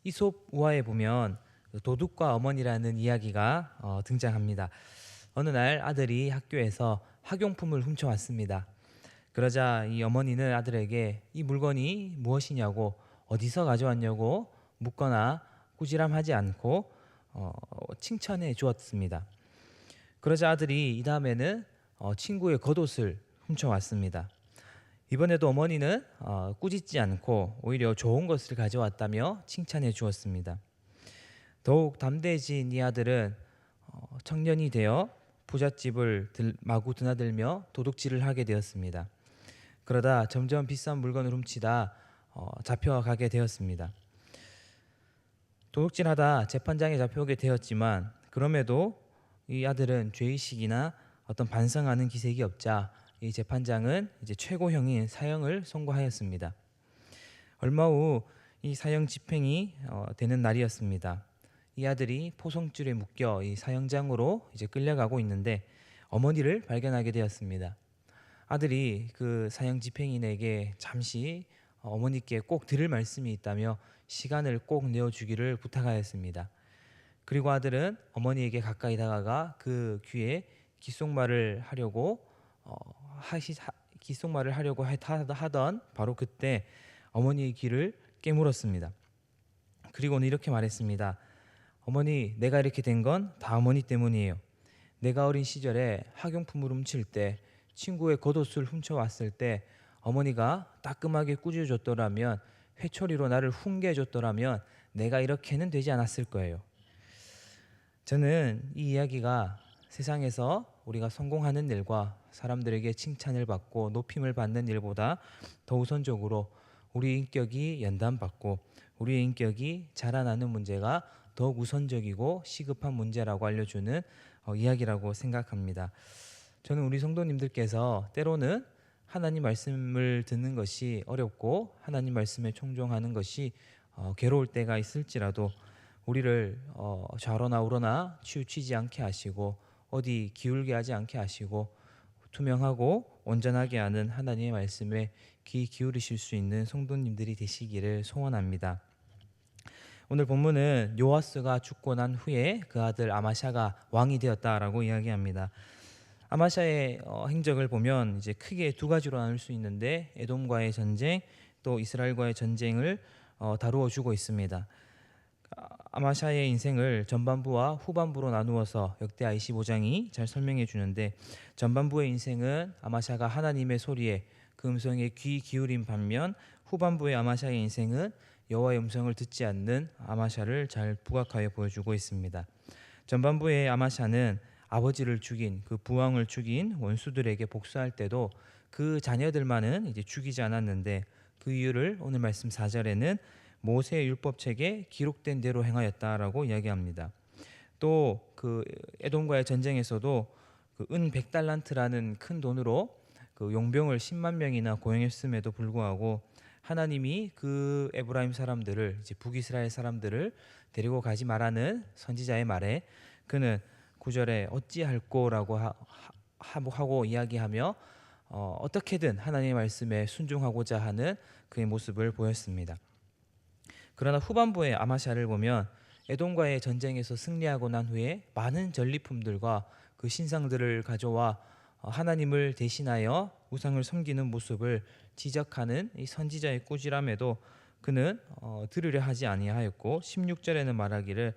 이솝 우화에 보면 그 도둑과 어머니라는 이야기가 등장합니다. 어느 날 아들이 학교에서 학용품을 훔쳐왔습니다. 그러자 이 어머니는 아들에게 이 물건이 무엇이냐고 어디서 가져왔냐고 묻거나 꾸지람하지 않고 어, 칭찬해 주었습니다. 그러자 아들이 이 다음에는 친구의 겉옷을 훔쳐왔습니다. 이번에도 어머니는 꾸짖지 않고 오히려 좋은 것을 가져왔다며 칭찬해 주었습니다. 더욱 담대해진 이 아들은 청년이 되어 부잣집을 마구 드나들며 도둑질을 하게 되었습니다. 그러다 점점 비싼 물건을 훔치다 잡혀가게 되었습니다. 도둑질하다 재판장에 잡혀오게 되었지만 그럼에도 이 아들은 죄의식이나 어떤 반성하는 기색이 없자 이 재판장은 이제 최고형인 사형을 선고하였습니다. 얼마 후 이 사형 집행이 되는 날이었습니다. 이 아들이 포성줄에 묶여 이 사형장으로 이제 끌려가고 있는데 어머니를 발견하게 되었습니다. 아들이 그 사형 집행인에게 잠시 어머니께 꼭 들을 말씀이 있다며 시간을 꼭 내어주기를 부탁하였습니다. 그리고 아들은 어머니에게 가까이 다가가 그 귀에 귓속말을 하려고 하던 바로 그때 어머니의 귀를 깨물었습니다. 그리고는 이렇게 말했습니다. 어머니, 내가 이렇게 된 건 다 어머니 때문이에요. 내가 어린 시절에 학용품을 훔칠 때 친구의 겉옷을 훔쳐왔을 때 어머니가 따끔하게 꾸짖어줬더라면 회초리로 나를 훈계해줬더라면 내가 이렇게는 되지 않았을 거예요. 저는 이 이야기가 세상에서 우리가 성공하는 일과 사람들에게 칭찬을 받고 높임을 받는 일보다 더 우선적으로 우리 인격이 연단받고 우리의 인격이 자라나는 문제가 더욱 우선적이고 시급한 문제라고 알려주는 이야기라고 생각합니다. 저는 우리 성도님들께서 때로는 하나님 말씀을 듣는 것이 어렵고 하나님 말씀에 청종하는 것이 괴로울 때가 있을지라도 우리를 좌로나 우로나 치우치지 않게 하시고 어디 기울게 하지 않게 하시고 투명하고 온전하게 하는 하나님의 말씀에 귀 기울이실 수 있는 성도님들이 되시기를 소원합니다. 오늘 본문은 요아스가 죽고 난 후에 그 아들 아마샤가 왕이 되었다라고 이야기합니다. 아마샤의 행적을 보면 이제 크게 두 가지로 나눌 수 있는데 에돔과의 전쟁 또 이스라엘과의 전쟁을 다루어 주고 있습니다. 아마샤의 인생을 전반부와 후반부로 나누어서 역대하 25장이 잘 설명해 주는데 전반부의 인생은 아마샤가 하나님의 소리에 그 음성에 귀 기울인 반면 후반부의 아마샤의 인생은 여호와의 음성을 듣지 않는 아마샤를 잘 부각하여 보여주고 있습니다. 전반부의 아마샤는 아버지를 죽인 그 부왕을 죽인 원수들에게 복수할 때도 그 자녀들만은 이제 죽이지 않았는데 그 이유를 오늘 말씀 4절에는 모세의 율법책에 기록된 대로 행하였다라고 이야기합니다. 또 그 에돔과의 전쟁에서도 그 은 100달란트라는 큰 돈으로 그 용병을 10만 명이나 고용했음에도 불구하고 하나님이 그 에브라임 사람들을 이제 북이스라엘 사람들을 데리고 가지 말라는 선지자의 말에 그는 9절에 어찌할꼬라고 하고 이야기하며 어떻게든 하나님의 말씀에 순종하고자 하는 그의 모습을 보였습니다. 그러나 후반부의 아마샤를 보면 에돔과의 전쟁에서 승리하고 난 후에 많은 전리품들과 그 신상들을 가져와 하나님을 대신하여 우상을 섬기는 모습을 지적하는 이 선지자의 꾸지람에도 그는 들으려 하지 아니하였고 16절에는 말하기를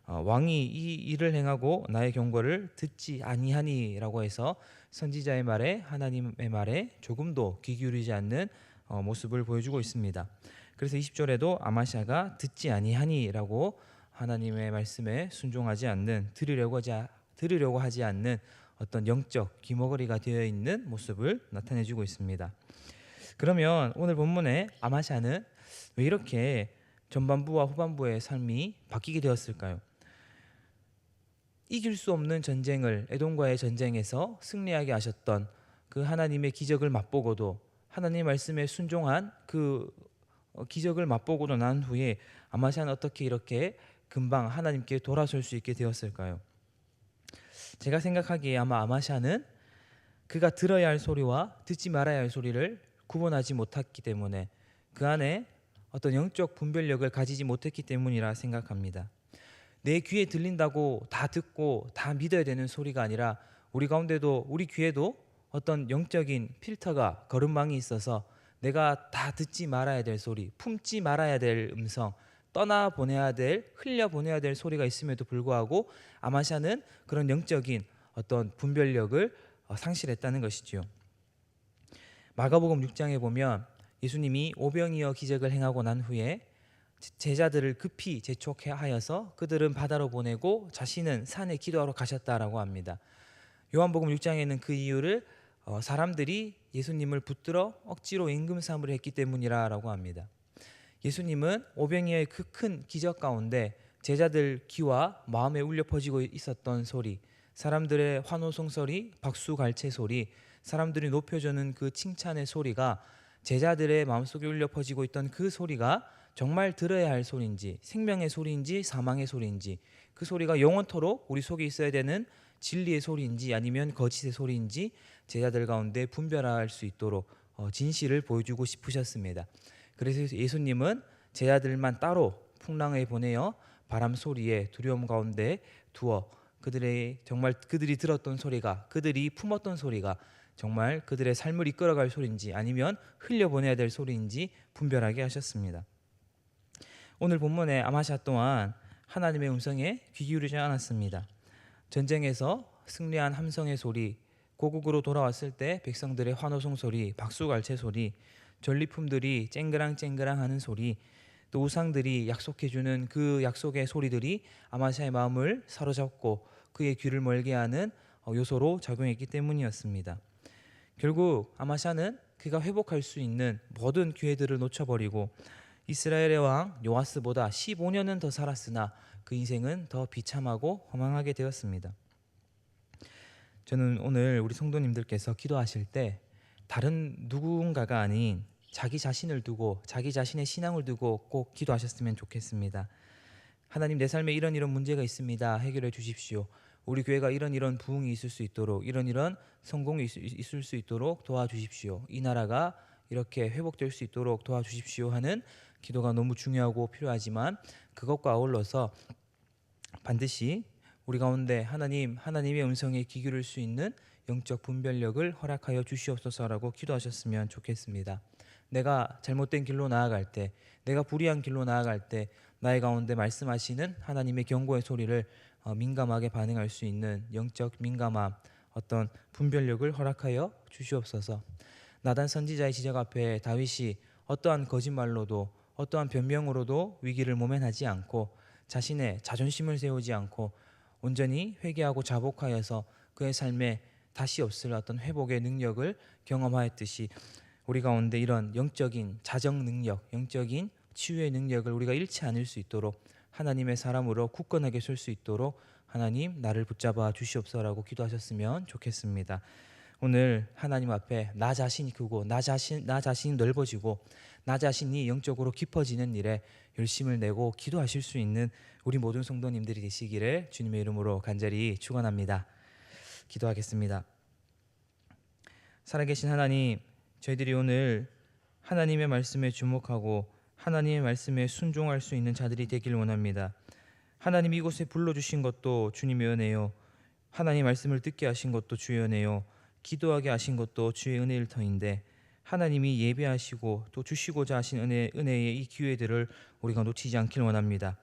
왕이 이 일을 행하고 나의 경고를 듣지 아니하니라고 해서 선지자의 말에 하나님의 말에 조금도 귀 기울이지 않는 모습을 보여주고 있습니다. 그래서 20절에도 아마샤가 듣지 아니하니라고 하나님의 말씀에 순종하지 않는 들으려고 하지 않는 어떤 영적 귀머거리가 되어 있는 모습을 나타내주고 있습니다. 그러면 오늘 본문의 아마샤는 왜 이렇게 전반부와 후반부의 삶이 바뀌게 되었을까요? 이길 수 없는 전쟁을 에돔과의 전쟁에서 승리하게 하셨던 그 하나님의 기적을 맛보고도 하나님의 말씀에 순종한 그 기적을 맛보고도 난 후에 아마샤는 어떻게 이렇게 금방 하나님께 돌아설 수 있게 되었을까요? 제가 생각하기에 아마 아마샤는 그가 들어야 할 소리와 듣지 말아야 할 소리를 구분하지 못했기 때문에 그 안에 어떤 영적 분별력을 가지지 못했기 때문이라 생각합니다. 내 귀에 들린다고 다 듣고 다 믿어야 되는 소리가 아니라 우리 가운데도 우리 귀에도 어떤 영적인 필터가 거름망이 있어서 내가 다 듣지 말아야 될 소리, 품지 말아야 될 음성, 떠나 보내야 될, 흘려 보내야 될 소리가 있음에도 불구하고 아마샤는 그런 영적인 어떤 분별력을 상실했다는 것이지요. 마가복음 6장에 보면 예수님이 오병이어 기적을 행하고 난 후에 제자들을 급히 재촉하여서 그들은 바다로 보내고 자신은 산에 기도하러 가셨다라고 합니다. 요한복음 6장에는 그 이유를 사람들이 예수님을 붙들어 억지로 임금삼으로 했기 때문이라고 합니다. 예수님은 오병이어의 그 큰 기적 가운데 제자들 귀와 마음에 울려 퍼지고 있었던 소리, 사람들의 환호성 소리, 박수 갈채 소리, 사람들이 높여주는 그 칭찬의 소리가 제자들의 마음속에 울려 퍼지고 있던 그 소리가 정말 들어야 할 소리인지, 생명의 소리인지 사망의 소리인지, 그 소리가 영원토록 우리 속에 있어야 되는 진리의 소리인지 아니면 거짓의 소리인지 제자들 가운데 분별할 수 있도록 진실을 보여주고 싶으셨습니다. 그래서 예수님은 제자들만 따로 풍랑에 보내어 바람 소리에 두려움 가운데 두어 그들의 정말 그들이 들었던 소리가, 그들이 품었던 소리가 정말 그들의 삶을 이끌어갈 소리인지 아니면 흘려보내야 될 소리인지 분별하게 하셨습니다. 오늘 본문의 아마샤 또한 하나님의 음성에 귀 기울이지 않았습니다. 전쟁에서 승리한 함성의 소리, 고국으로 돌아왔을 때 백성들의 환호성 소리, 박수갈채 소리, 전리품들이 쨍그랑쨍그랑 하는 소리, 또 우상들이 약속해주는 그 약속의 소리들이 아마샤의 마음을 사로잡고 그의 귀를 멀게 하는 요소로 작용했기 때문이었습니다. 결국 아마샤는 그가 회복할 수 있는 모든 기회들을 놓쳐버리고 이스라엘의 왕 요아스보다 15년은 더 살았으나 그 인생은 더 비참하고 허망하게 되었습니다. 저는 오늘 우리 성도님들께서 기도하실 때 다른 누군가가 아닌 자기 자신을 두고 자기 자신의 신앙을 두고 꼭 기도하셨으면 좋겠습니다. 하나님, 내 삶에 이런 문제가 있습니다. 해결해 주십시오. 우리 교회가 이런 부흥이 있을 수 있도록, 이런 성공이 있을 수 있도록 도와주십시오. 이 나라가 이렇게 회복될 수 있도록 도와주십시오 하는 기도가 너무 중요하고 필요하지만 그것과 아울러서 반드시 우리 가운데 하나님의 음성에 귀 기울일 수 있는 영적 분별력을 허락하여 주시옵소서라고 기도하셨으면 좋겠습니다. 내가 잘못된 길로 나아갈 때, 내가 불의한 길로 나아갈 때 나의 가운데 말씀하시는 하나님의 경고의 소리를 민감하게 반응할 수 있는 영적 민감함, 어떤 분별력을 허락하여 주시옵소서. 나단 선지자의 지적 앞에 다윗이 어떠한 거짓말로도 어떠한 변명으로도 위기를 모면하지 않고 자신의 자존심을 세우지 않고 온전히 회개하고 자복하여서 그의 삶에 다시 없을 어떤 회복의 능력을 경험하였듯이 우리 가운데 이런 영적인 자정 능력, 영적인 치유의 능력을 우리가 잃지 않을 수 있도록 하나님의 사람으로 굳건하게 설 수 있도록 하나님 나를 붙잡아 주시옵소서라고 기도하셨으면 좋겠습니다. 오늘 하나님 앞에 나 자신이 크고 나 자신이 넓어지고 나 자신이 영적으로 깊어지는 일에 열심을 내고 기도하실 수 있는 우리 모든 성도님들이 되시기를 주님의 이름으로 간절히 축원합니다. 기도하겠습니다. 살아계신 하나님, 저희들이 오늘 하나님의 말씀에 주목하고 하나님의 말씀에 순종할 수 있는 자들이 되길 원합니다. 하나님 이곳에 불러주신 것도 주님의 은혜요, 하나님 말씀을 듣게 하신 것도 주의 은혜요, 기도하게 하신 것도 주의 은혜일 터인데 하나님이 예배하시고 또 주시고자 하신 은혜의 이 기회들을 우리가 놓치지 않길 원합니다.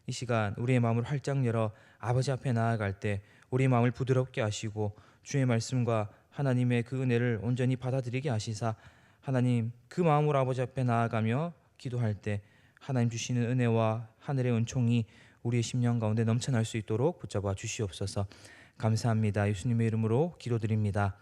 이 시간 우리의 마음을 활짝 열어 아버지 앞에 나아갈 때 우리의 마음을 부드럽게 하시고 주의 말씀과 하나님의 그 은혜를 온전히 받아들이게 하시사 하나님 그 마음으로 아버지 앞에 나아가며 기도할 때 하나님 주시는 은혜와 하늘의 은총이 우리의 심령 가운데 넘쳐날 수 있도록 붙잡아 주시옵소서. 감사합니다. 예수님의 이름으로 기도드립니다.